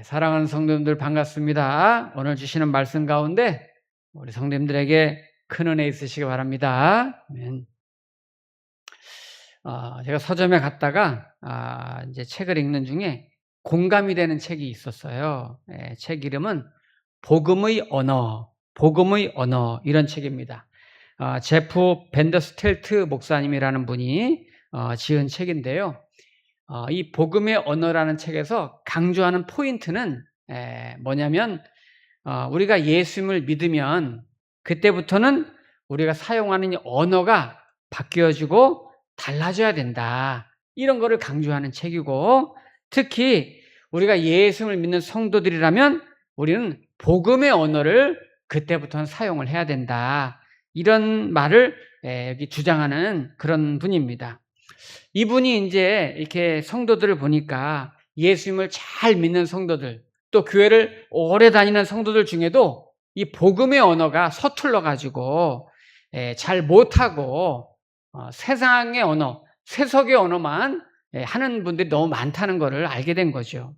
사랑하는 성도님들 반갑습니다. 오늘 주시는 말씀 가운데 우리 성도님들에게 큰 은혜 있으시기 바랍니다. 아멘. 제가 서점에 갔다가 이제 책을 읽는 중에 공감이 되는 책이 있었어요. 책 이름은 복음의 언어 이런 책입니다. 제프 벤더스텔트 목사님이라는 분이 지은 책인데요. 이 복음의 언어라는 책에서 강조하는 포인트는 뭐냐면 우리가 예수님을 믿으면 그때부터는 우리가 사용하는 이 언어가 바뀌어지고 달라져야 된다. 이런 거를 강조하는 책이고, 특히 우리가 예수님을 믿는 성도들이라면 우리는 복음의 언어를 그때부터는 사용을 해야 된다. 이런 말을 여기 주장하는 그런 분입니다. 이분이 이제 이렇게 성도들을 보니까 예수님을 잘 믿는 성도들, 또 교회를 오래 다니는 성도들 중에도 이 복음의 언어가 서툴러 가지고 잘 못하고 세상의 언어, 세속의 언어만 하는 분들이 너무 많다는 것을 알게 된 거죠.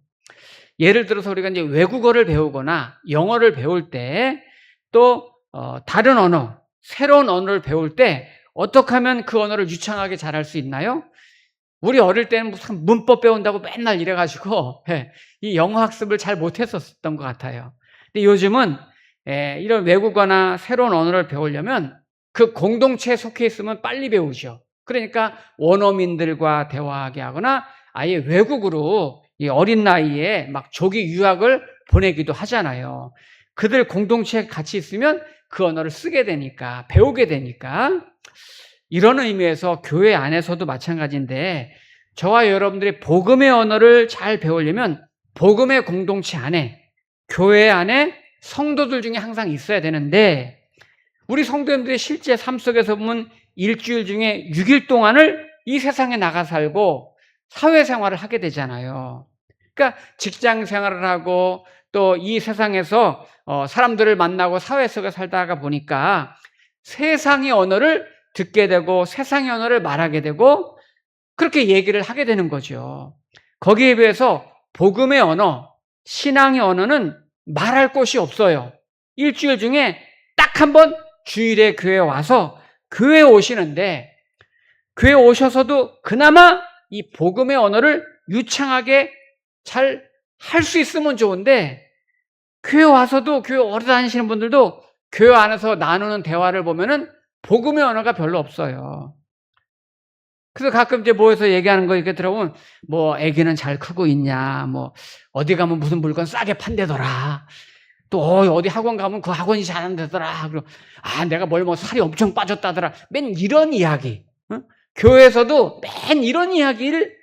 예를 들어서 우리가 이제 외국어를 배우거나 영어를 배울 때, 또 다른 언어, 새로운 언어를 배울 때 어떻게 하면 그 언어를 유창하게 잘할 수 있나요? 우리 어릴 때는 무슨 문법 배운다고 맨날 이래가지고 이 영어 학습을 잘 못했었던 것 같아요. 근데 요즘은 이런 외국어나 새로운 언어를 배우려면 그 공동체에 속해 있으면 빨리 배우죠. 그러니까 원어민들과 대화하게 하거나 아예 외국으로 이 어린 나이에 막 조기 유학을 보내기도 하잖아요. 그들 공동체에 같이 있으면 그 언어를 쓰게 되니까, 배우게 되니까. 이런 의미에서 교회 안에서도 마찬가지인데, 저와 여러분들이 복음의 언어를 잘 배우려면 복음의 공동체 안에, 교회 안에 성도들 중에 항상 있어야 되는데, 우리 성도님들의 실제 삶 속에서 보면 일주일 중에 6일 동안을 이 세상에 나가 살고 사회생활을 하게 되잖아요. 그러니까 직장 생활을 하고 또 이 세상에서 사람들을 만나고 사회 속에 살다가 보니까 세상의 언어를 듣게 되고 세상의 언어를 말하게 되고 그렇게 얘기를 하게 되는 거죠. 거기에 비해서 복음의 언어, 신앙의 언어는 말할 곳이 없어요. 일주일 중에 딱 한 번 주일에 교회에 와서 교회에 오시는데, 교회에 오셔서도 그나마 이 복음의 언어를 유창하게 잘 할 수 있으면 좋은데, 교회 와서도 교회 오래 다니시는 분들도 교회 안에서 나누는 대화를 보면은 복음의 언어가 별로 없어요. 그래서 가끔 이제 모여서 얘기하는 거 이렇게 들어보면, 뭐 애기는 잘 크고 있냐, 뭐 어디 가면 무슨 물건 싸게 판대더라, 또 어디 학원 가면 그 학원이 잘한다더라, 그리고 내가 뭘 뭐 살이 엄청 빠졌다더라, 맨 이런 이야기. 교회에서도 맨 이런 이야기를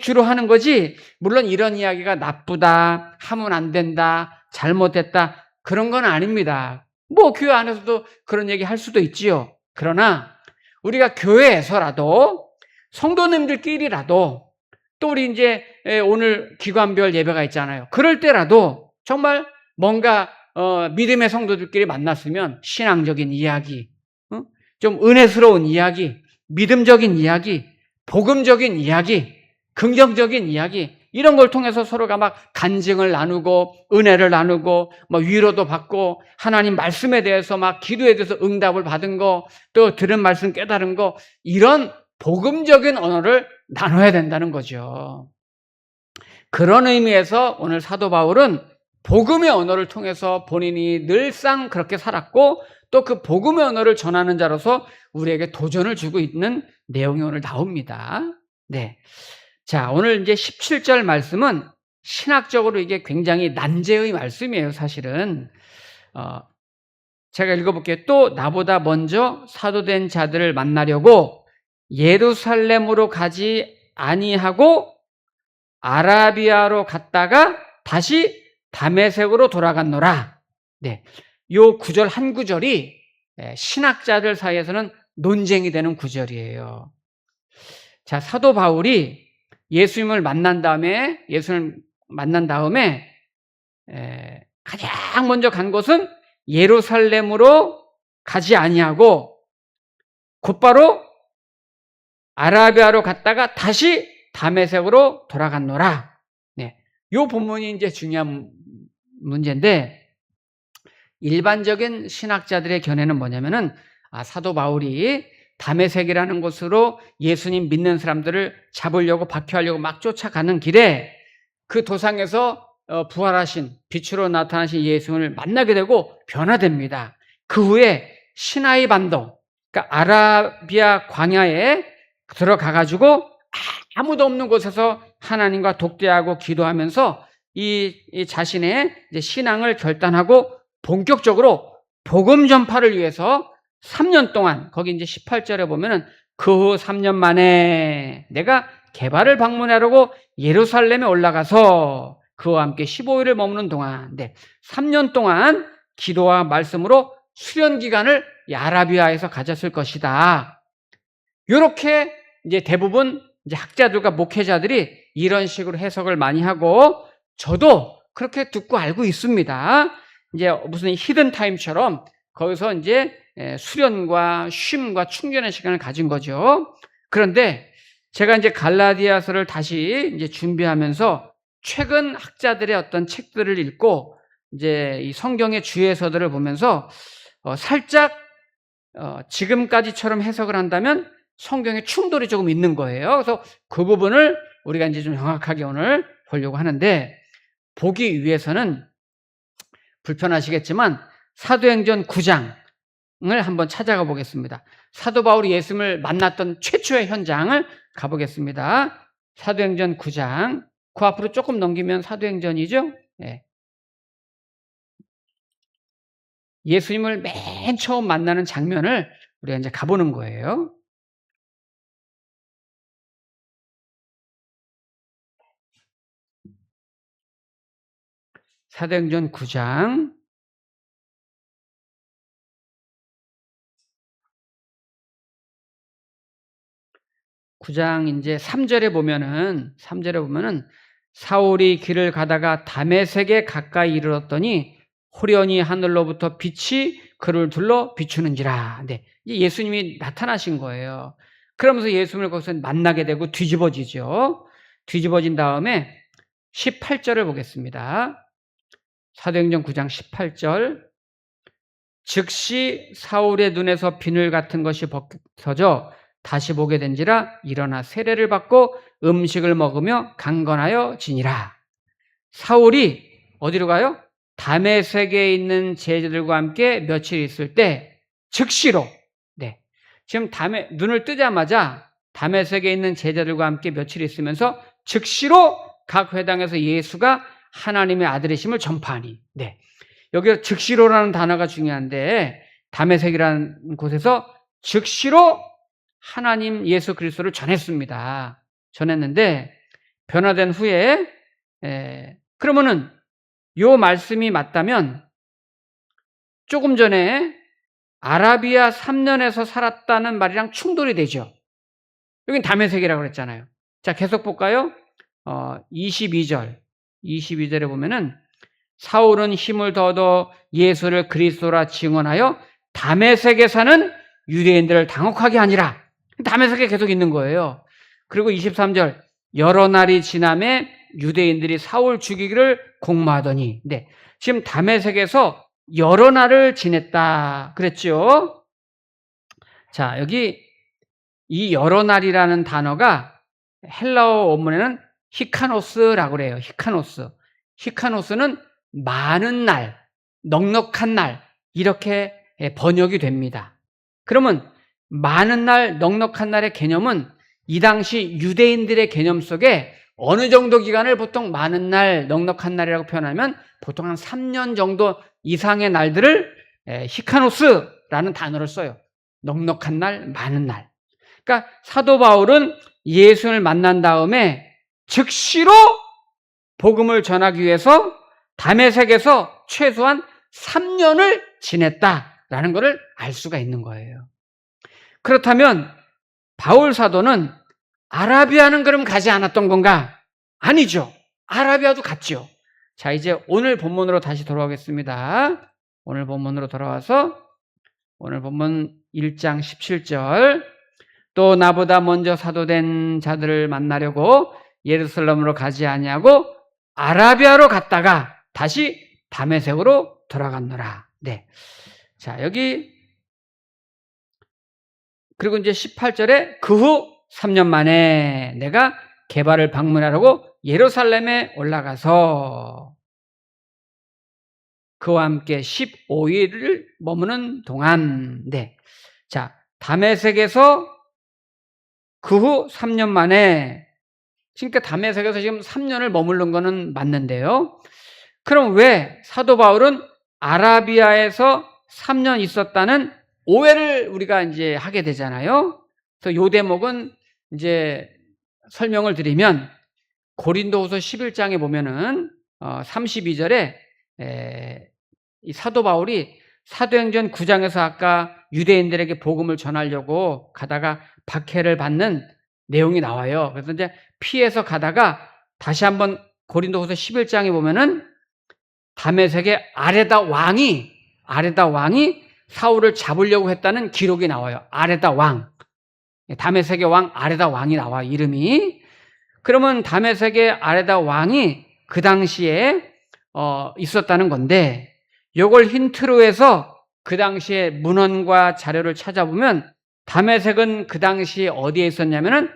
주로 하는 거지, 물론 이런 이야기가 나쁘다, 하면 안 된다, 잘못됐다, 그런 건 아닙니다. 뭐 교회 안에서도 그런 얘기 할 수도 있지요. 그러나 우리가 교회에서라도, 성도님들끼리라도, 또 우리 이제 오늘 기관별 예배가 있잖아요. 그럴 때라도 정말 뭔가 믿음의 성도들끼리 만났으면 신앙적인 이야기, 좀 은혜스러운 이야기, 믿음적인 이야기, 복음적인 이야기, 긍정적인 이야기, 이런 걸 통해서 서로가 막 간증을 나누고 은혜를 나누고 뭐 위로도 받고 하나님 말씀에 대해서 막 기도에 대해서 응답을 받은 거, 또 들은 말씀 깨달은 거, 이런 복음적인 언어를 나눠야 된다는 거죠. 그런 의미에서 오늘 사도 바울은 복음의 언어를 통해서 본인이 늘상 그렇게 살았고, 또 그 복음의 언어를 전하는 자로서 우리에게 도전을 주고 있는 내용이 오늘 나옵니다. 네. 자, 오늘 이제 17절 말씀은 신학적으로 이게 굉장히 난제의 말씀이에요, 사실은. 제가 읽어볼게요. 또 나보다 먼저 사도된 자들을 만나려고 예루살렘으로 가지 아니하고 아라비아로 갔다가 다시 다메섹으로 돌아갔노라. 네. 요 구절 한 구절이 신학자들 사이에서는 논쟁이 되는 구절이에요. 자, 사도 바울이 예수님을 만난 다음에 가장 먼저 간 곳은 예루살렘으로 가지 아니하고 곧바로 아라비아로 갔다가 다시 다메섹으로 돌아갔노라. 네. 요 본문이 이제 중요한 문제인데, 일반적인 신학자들의 견해는 뭐냐면은, 사도 바울이 다메섹이라는 곳으로 예수님 믿는 사람들을 잡으려고 박해하려고 막 쫓아가는 길에 그 도상에서 부활하신 빛으로 나타나신 예수님을 만나게 되고 변화됩니다. 그 후에 시나이 반도, 그러니까 아라비아 광야에 들어가가지고 아무도 없는 곳에서 하나님과 독대하고 기도하면서 이 자신의 이제 신앙을 결단하고 본격적으로 복음 전파를 위해서 3년 동안, 거기 이제 18절에 보면은 그 후 3년 만에 내가 게바를 방문하려고 예루살렘에 올라가서 그와 함께 15일을 머무는 동안, 3년 동안 기도와 말씀으로 수련 기간을 아라비아에서 가졌을 것이다. 이렇게 이제 대부분 이제 학자들과 목회자들이 이런 식으로 해석을 많이 하고, 저도 그렇게 듣고 알고 있습니다. 이제 무슨 히든 타임처럼 거기서 이제 수련과 쉼과 충전의 시간을 가진 거죠. 그런데 제가 이제 갈라디아서를 다시 이제 준비하면서 최근 학자들의 어떤 책들을 읽고 이제 이 성경의 주해서들을 보면서 살짝 지금까지처럼 해석을 한다면 성경에 충돌이 조금 있는 거예요. 그래서 그 부분을 우리가 이제 좀 정확하게 오늘 보려고 하는데, 보기 위해서는 불편하시겠지만 사도행전 9장을 한번 찾아가 보겠습니다. 사도 바울이 예수님을 만났던 최초의 현장을 가보겠습니다. 사도행전 9장, 그 앞으로 조금 넘기면 사도행전이죠. 네. 예수님을 맨 처음 만나는 장면을 우리가 이제 가보는 거예요. 사도행전 9장 9장 이제 3절에 보면은 사울이 길을 가다가 다메섹에 가까이 이르렀더니 호련히 하늘로부터 빛이 그를 둘러 비추는지라. 예수님이 나타나신 거예요. 그러면서 예수님을 거기서 만나게 되고 뒤집어지죠. 뒤집어진 다음에 18절을 보겠습니다. 사도행전 9장 18절. 즉시 사울의 눈에서 비늘 같은 것이 벗겨져 다시 보게 된지라 일어나 세례를 받고 음식을 먹으며 강건하여 지니라. 사울이 어디로 가요? 다메섹에 있는 제자들과 함께 며칠 있을 때 즉시로, 지금 눈을 뜨자마자 다메섹에 있는 제자들과 함께 며칠 있으면서 즉시로 각 회당에서 예수가 하나님의 아들이심을 전파하니. 여기 즉시로라는 단어가 중요한데, 다메섹이라는 곳에서 즉시로 하나님 예수 그리스도를 전했는데 변화된 후에, 그러면은 요 말씀이 맞다면 조금 전에 아라비아 3년에서 살았다는 말이랑 충돌이 되죠. 여긴 다메섹이라고 그랬잖아요. 자, 계속 볼까요? 22절에 보면은 사울은 힘을 더 얻어 예수를 그리스도라 증언하여 다메섹에 사는 유대인들을 당혹하게 하니라. 다메섹에 계속 있는 거예요. 그리고 23절, 여러 날이 지남에 유대인들이 사울 죽이기를 공모하더니, 지금 다메섹에서 여러 날을 지냈다 그랬죠. 자, 여기 이 여러 날이라는 단어가 헬라어 원문에는 히카노스라고 그래요. 히카노스는 많은 날, 넉넉한 날, 이렇게 번역이 됩니다. 그러면 많은 날, 넉넉한 날의 개념은 이 당시 유대인들의 개념 속에 어느 정도 기간을 보통 많은 날, 넉넉한 날이라고 표현하면 보통 한 3년 정도 이상의 날들을 히카노스라는 단어를 써요. 넉넉한 날, 많은 날. 그러니까 사도 바울은 예수를 만난 다음에 즉시로 복음을 전하기 위해서 다메섹에서 최소한 3년을 지냈다라는 것을 알 수가 있는 거예요. 그렇다면 바울 사도는 아라비아는 그럼 가지 않았던 건가? 아니죠. 아라비아도 갔죠. 자, 이제 오늘 본문으로 다시 돌아오겠습니다. 오늘 본문으로 돌아와서 오늘 본문 1장 17절. 또 나보다 먼저 사도된 자들을 만나려고 예루살렘으로 가지 아니하고 아라비아로 갔다가 다시 다메섹으로 돌아갔노라. 네. 자, 여기 그리고 이제 18절에 그 후 3년 만에 내가 게바를 방문하려고 예루살렘에 올라가서 그와 함께 15일을 머무는 동안, 네. 자, 다메섹에서 그 후 3년 만에, 그러니까 다메섹에서 지금 3년을 머무른 거는 맞는데요. 그럼 왜 사도 바울은 아라비아에서 3년 있었다는 오해를 우리가 이제 하게 되잖아요. 그래서 요 대목은 이제 설명을 드리면 고린도후서 11장에 보면은 32절에 이 사도 바울이 사도행전 9장에서 아까 유대인들에게 복음을 전하려고 가다가 박해를 받는 내용이 나와요. 그래서 이제 피해서 가다가 다시 한번 고린도후서 11장에 보면은 다메섹의 아레다 왕이 사울을 잡으려고 했다는 기록이 나와요. 아레다 왕. 다메섹의 왕 아레다 왕이 나와 이름이. 그러면 다메섹의 아레다 왕이 그 당시에 있었다는 건데 이걸 힌트로 해서 그 당시에 문헌과 자료를 찾아보면 다메섹은 그 당시에 어디에 있었냐면은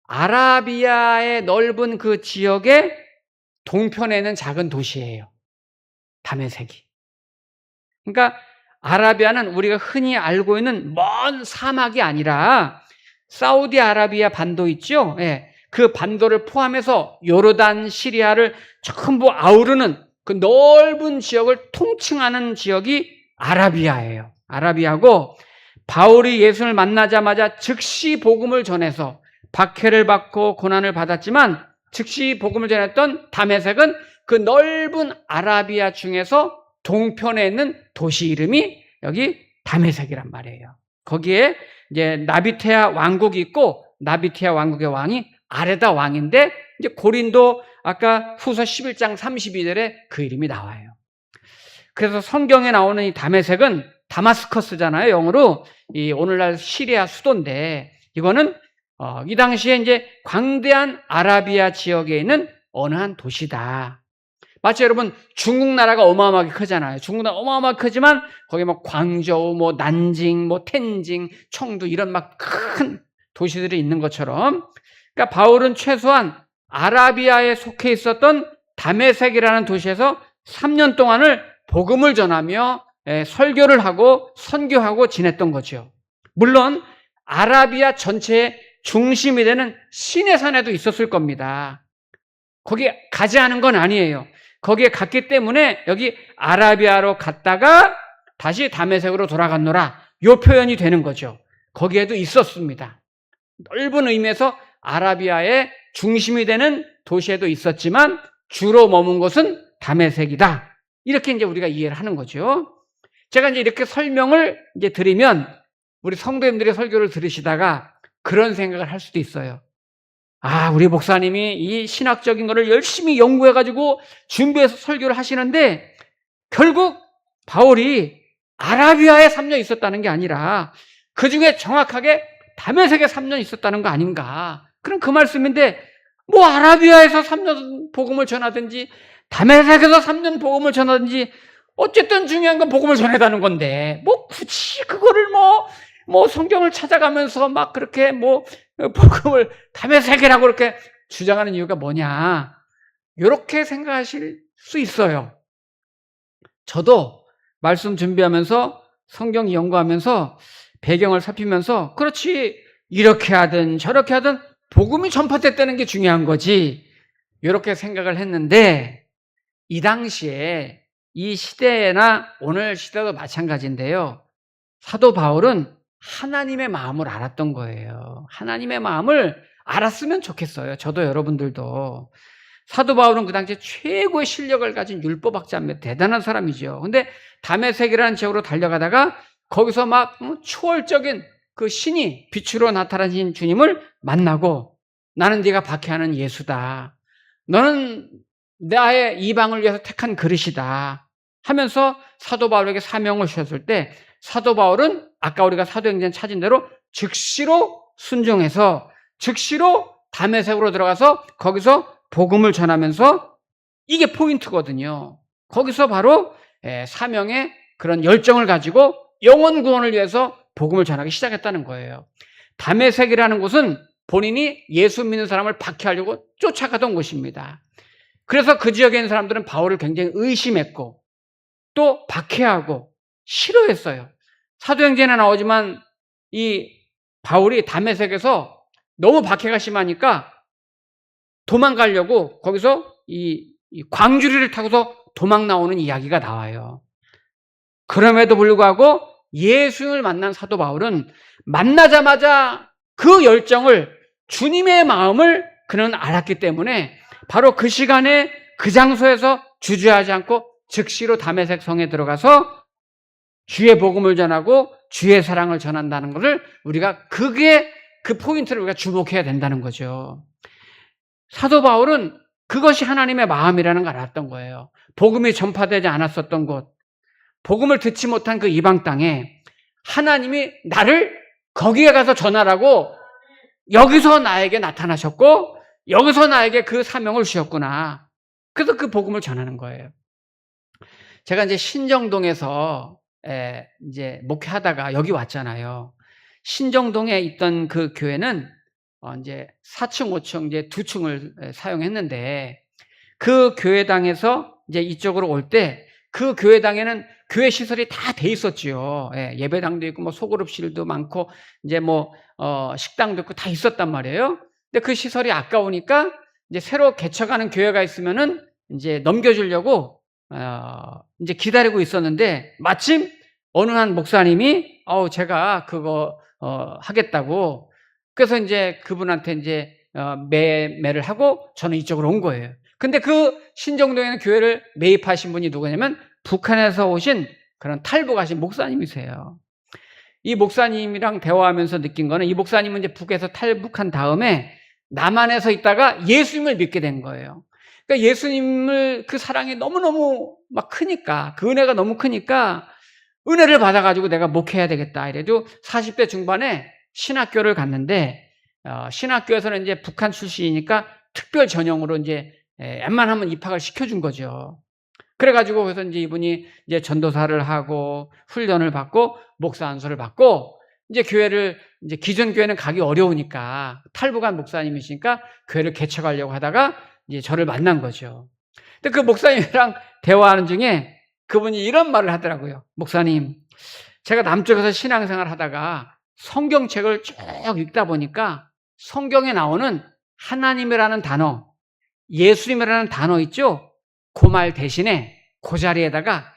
아라비아의 넓은 그 지역의 동편에 있는 작은 도시예요. 다메섹이. 그러니까 아라비아는 우리가 흔히 알고 있는 먼 사막이 아니라 사우디아라비아 반도 있죠? 예. 그 반도를 포함해서 요르단, 시리아를 전부 아우르는 그 넓은 지역을 통칭하는 지역이 아라비아예요. 아라비아고 바울이 예수를 만나자마자 즉시 복음을 전해서 박해를 받고 고난을 받았지만 즉시 복음을 전했던 다메섹은 그 넓은 아라비아 중에서 동편에 있는 도시 이름이 여기 다메섹이란 말이에요. 거기에 이제 나비테아 왕국이 있고 나비테아 왕국의 왕이 아레다 왕인데 이제 고린도 아까 후서 11장 32절에 그 이름이 나와요. 그래서 성경에 나오는 이 다메섹은 다마스커스잖아요. 영어로 이 오늘날 시리아 수도인데 이거는 이 당시에 이제 광대한 아라비아 지역에 있는 어느 한 도시다. 마치 여러분 중국 나라가 어마어마하게 크잖아요. 중국 나라 어마어마하게 크지만 거기 뭐 광저우, 뭐 난징, 뭐 텐징, 청두 이런 막 큰 도시들이 있는 것처럼 그러니까 바울은 최소한 아라비아에 속해 있었던 다메섹이라는 도시에서 3년 동안을 복음을 전하며 설교를 하고 선교하고 지냈던 거죠. 물론 아라비아 전체의 중심이 되는 시내산에도 있었을 겁니다. 거기에 가지 않은 건 아니에요. 거기에 갔기 때문에 여기 아라비아로 갔다가 다시 다메섹으로 돌아갔노라. 이 표현이 되는 거죠. 거기에도 있었습니다. 넓은 의미에서 아라비아의 중심이 되는 도시에도 있었지만 주로 머문 곳은 다메섹이다. 이렇게 이제 우리가 이해를 하는 거죠. 제가 이제 이렇게 설명을 이제 드리면 우리 성도님들의 설교를 들으시다가 그런 생각을 할 수도 있어요. 아, 우리 목사님이 이 신학적인 거를 열심히 연구해가지고 준비해서 설교를 하시는데 결국 바울이 아라비아에 3년 있었다는 게 아니라 그 중에 정확하게 다메섹에 3년 있었다는 거 아닌가. 그럼 그 말씀인데 뭐 아라비아에서 3년 복음을 전하든지 다메섹에서 3년 복음을 전하든지 어쨌든 중요한 건 복음을 전하다는 건데 뭐 굳이 그거를 뭐 성경을 찾아가면서 막 그렇게 뭐 복음을 다메섹이라고 그렇게 주장하는 이유가 뭐냐. 이렇게 생각하실 수 있어요. 저도 말씀 준비하면서 성경 연구하면서 배경을 살피면서 그렇지 이렇게 하든 저렇게 하든 복음이 전파됐다는 게 중요한 거지 이렇게 생각을 했는데 이 당시에 이 시대나 오늘 시대도 마찬가지인데요. 사도 바울은 하나님의 마음을 알았던 거예요. 하나님의 마음을 알았으면 좋겠어요. 저도 여러분들도. 사도 바울은 그 당시에 최고의 실력을 가진 율법학자입니다. 대단한 사람이죠. 근데 다메섹이라는 지역으로 달려가다가 거기서 막 초월적인 그 신이 빛으로 나타나신 주님을 만나고 나는 네가 박해하는 예수다. 너는 나의 이방을 위해서 택한 그릇이다. 하면서 사도 바울에게 사명을 주셨을 때 사도 바울은 아까 우리가 사도행전 찾은 대로 즉시로 순종해서 즉시로 다메섹으로 들어가서 거기서 복음을 전하면서 이게 포인트거든요. 거기서 바로 사명의 그런 열정을 가지고 영혼 구원을 위해서 복음을 전하기 시작했다는 거예요. 다메섹이라는 곳은 본인이 예수 믿는 사람을 박해하려고 쫓아가던 곳입니다. 그래서 그 지역에 있는 사람들은 바울을 굉장히 의심했고 또 박해하고 싫어했어요. 사도행전에 나오지만 이 바울이 다메섹에서 너무 박해가 심하니까 도망가려고 거기서 이 광주리를 타고서 도망 나오는 이야기가 나와요. 그럼에도 불구하고 예수를 만난 사도 바울은 만나자마자 그 열정을, 주님의 마음을 그는 알았기 때문에 바로 그 시간에 그 장소에서 주저하지 않고 즉시로 다메섹 성에 들어가서 주의 복음을 전하고 주의 사랑을 전한다는 것을 우리가 그게 그 포인트를 우리가 주목해야 된다는 거죠. 사도 바울은 그것이 하나님의 마음이라는 걸 알았던 거예요. 복음이 전파되지 않았었던 곳, 복음을 듣지 못한 그 이방 땅에 하나님이 나를 거기에 가서 전하라고 여기서 나에게 나타나셨고 여기서 나에게 그 사명을 주셨구나. 그래서 그 복음을 전하는 거예요. 제가 이제 신정동에서 이제 목회하다가 여기 왔잖아요. 신정동에 있던 그 교회는 이제 4층, 5층 이제 2층을 사용했는데 그 교회당에서 이제 이쪽으로 올 때 그 교회당에는 교회 시설이 다 돼 있었지요. 예배당도 있고 뭐 소그룹실도 많고 이제 뭐 식당도 있고 다 있었단 말이에요. 근데 그 시설이 아까우니까 이제 새로 개척하는 교회가 있으면은 이제 넘겨주려고 이제 기다리고 있었는데 마침 어느 한 목사님이 제가 그거 하겠다고 그래서 이제 그분한테 이제 매매를 하고 저는 이쪽으로 온 거예요. 근데 그 신정동에는 교회를 매입하신 분이 누구냐면 북한에서 오신 그런 탈북하신 목사님이세요. 이 목사님이랑 대화하면서 느낀 거는 이 목사님은 이제 북에서 탈북한 다음에 남한에서 있다가 예수님을 믿게 된 거예요. 그러니까 예수님을 그 사랑이 너무너무 막 크니까 그 은혜가 너무 크니까 은혜를 받아가지고 내가 목회해야 되겠다 이래도 40대 중반에 신학교를 갔는데 신학교에서는 이제 북한 출신이니까 특별 전형으로 이제 웬만하면 입학을 시켜준 거죠. 그래가지고 그래서 이제 이분이 이제 전도사를 하고 훈련을 받고 목사 안수를 받고 이제 교회를 이제 기존 교회는 가기 어려우니까 탈북한 목사님이시니까 교회를 개척하려고 하다가 이제 저를 만난 거죠. 근데 그 목사님이랑 대화하는 중에 그분이 이런 말을 하더라고요. 목사님, 제가 남쪽에서 신앙생활 하다가 성경책을 쭉 읽다 보니까 성경에 나오는 하나님이라는 단어, 예수님이라는 단어 있죠? 그 말 대신에 그 자리에다가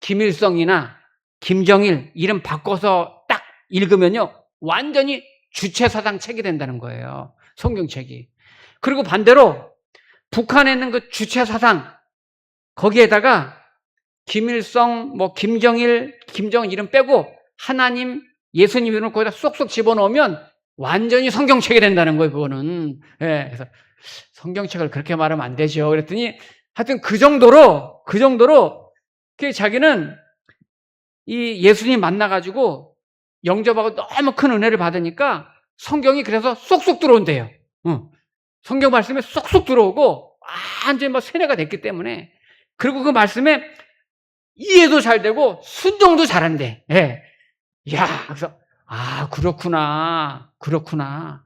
김일성이나 김정일 이름 바꿔서 딱 읽으면요. 완전히 주체사상 책이 된다는 거예요. 성경책이. 그리고 반대로 북한에 있는 그 주체사상 거기에다가 김일성, 뭐 김정일 이름 빼고 하나님, 예수님 이름을 거기다 쏙쏙 집어넣으면 완전히 성경책이 된다는 거예요. 그거는. 그래서 성경책을 그렇게 말하면 안 되죠. 그랬더니 하여튼 그 정도로 자기는 이 예수님 만나가지고 영접하고 너무 큰 은혜를 받으니까 성경이 그래서 쏙쏙 들어온대요. 성경 말씀에 쏙쏙 들어오고 완전히 뭐 세뇌가 됐기 때문에 그리고 그 말씀에 이해도 잘 되고 순종도 잘한대. 그래서 그렇구나.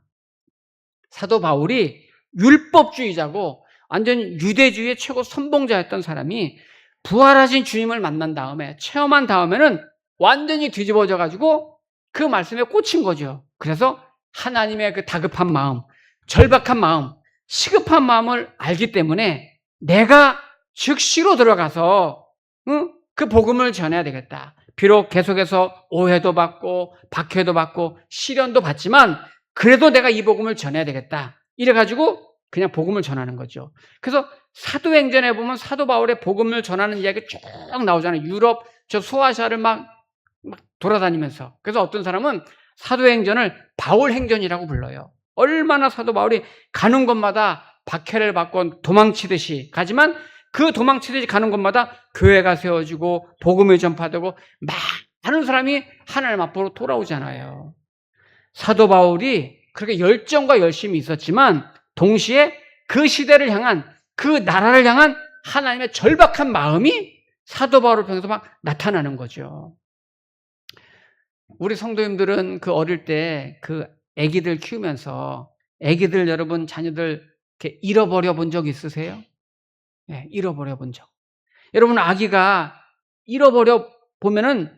사도 바울이 율법주의자고 완전 유대주의의 최고 선봉자였던 사람이 부활하신 주님을 만난 다음에 체험한 다음에는 완전히 뒤집어져 가지고 그 말씀에 꽂힌 거죠. 그래서 하나님의 그 다급한 마음, 절박한 마음, 시급한 마음을 알기 때문에 내가 즉시로 들어가서 그 복음을 전해야 되겠다. 비록 계속해서 오해도 받고 박해도 받고 시련도 받지만 그래도 내가 이 복음을 전해야 되겠다. 이래가지고 그냥 복음을 전하는 거죠. 그래서 사도행전에 보면 사도 바울의 복음을 전하는 이야기가 쭉 나오잖아요. 유럽, 저 소아시아를 막 돌아다니면서. 그래서 어떤 사람은 사도행전을 바울행전이라고 불러요. 얼마나 사도 바울이 가는 곳마다 박해를 받고 도망치듯이 가지만 그 도망치듯이 가는 곳마다 교회가 세워지고 복음이 전파되고 많은 사람이 하나님 앞으로 돌아오잖아요. 사도 바울이 그렇게 열정과 열심이 있었지만 동시에 그 시대를 향한 그 나라를 향한 하나님의 절박한 마음이 사도 바울을 통해서 막 나타나는 거죠. 우리 성도님들은 그 어릴 때 그 아기들 키우면서 아기들 여러분 자녀들 이렇게 잃어버려 본 적 있으세요? 네, 잃어버려 본 적. 여러분 아기가 잃어버려 보면은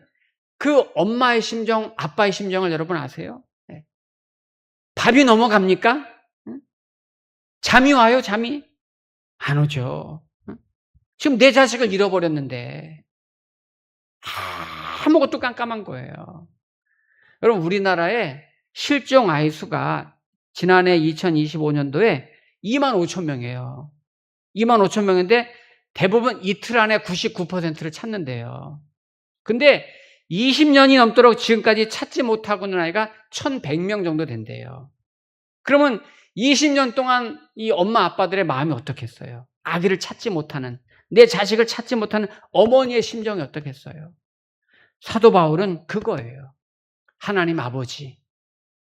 그 엄마의 심정, 아빠의 심정을 여러분 아세요? 네. 밥이 넘어갑니까? 응? 잠이 와요, 잠이? 안 오죠. 응? 지금 내 자식을 잃어버렸는데 아무것도 깜깜한 거예요. 여러분 우리나라의 실종 아이 수가 지난해 2025년도에 25,000명이에요. 25,000명인데 대부분 이틀 안에 99%를 찾는데요. 근데 20년이 넘도록 지금까지 찾지 못하고 있는 아이가 1,100명 정도 된대요. 그러면 20년 동안 이 엄마 아빠들의 마음이 어떻겠어요? 아기를 찾지 못하는, 내 자식을 찾지 못하는 어머니의 심정이 어떻겠어요? 사도 바울은 그거예요. 하나님 아버지.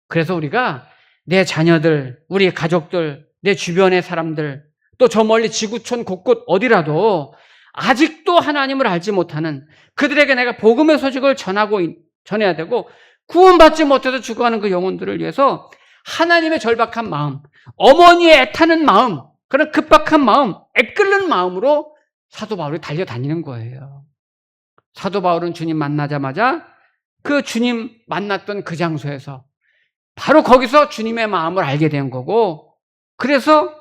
그래서 우리가 내 자녀들, 우리 가족들, 내 주변의 사람들, 또 저 멀리 지구촌 곳곳 어디라도 아직도 하나님을 알지 못하는 그들에게 내가 복음의 소식을 전해야 되고 구원받지 못해서 죽어가는 그 영혼들을 위해서 하나님의 절박한 마음, 어머니의 애타는 마음, 그런 급박한 마음, 애끓는 마음으로 사도 바울이 달려다니는 거예요. 사도 바울은 주님 만나자마자 그 주님 만났던 그 장소에서 바로 거기서 주님의 마음을 알게 된 거고, 그래서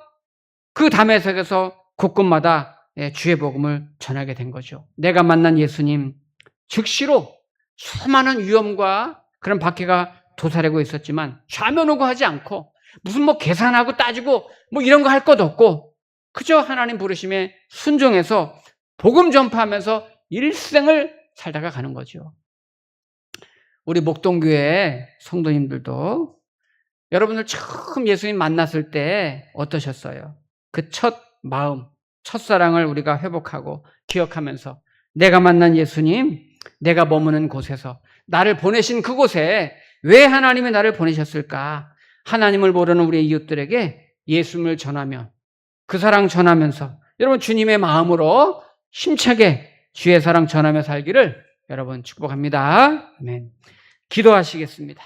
그 다메섹에서 곳곳마다 주의 복음을 전하게 된 거죠. 내가 만난 예수님, 즉시로 수많은 위험과 그런 박해가 도사리고 있었지만 좌면우고하지 않고 무슨 계산하고 따지고 이런 거 할 것 없고 그저 하나님 부르심에 순종해서 복음 전파하면서 일생을 살다가 가는 거죠. 우리 목동교회 성도님들도 여러분들 처음 예수님 만났을 때 어떠셨어요? 그 첫 마음, 첫사랑을 우리가 회복하고 기억하면서 내가 만난 예수님, 내가 머무는 곳에서 나를 보내신 그곳에 왜 하나님이 나를 보내셨을까? 하나님을 모르는 우리 이웃들에게 예수님을 전하며 그 사랑 전하면서 여러분 주님의 마음으로 힘차게 주의 사랑 전하며 살기를 여러분 축복합니다. 아멘. 기도하시겠습니다.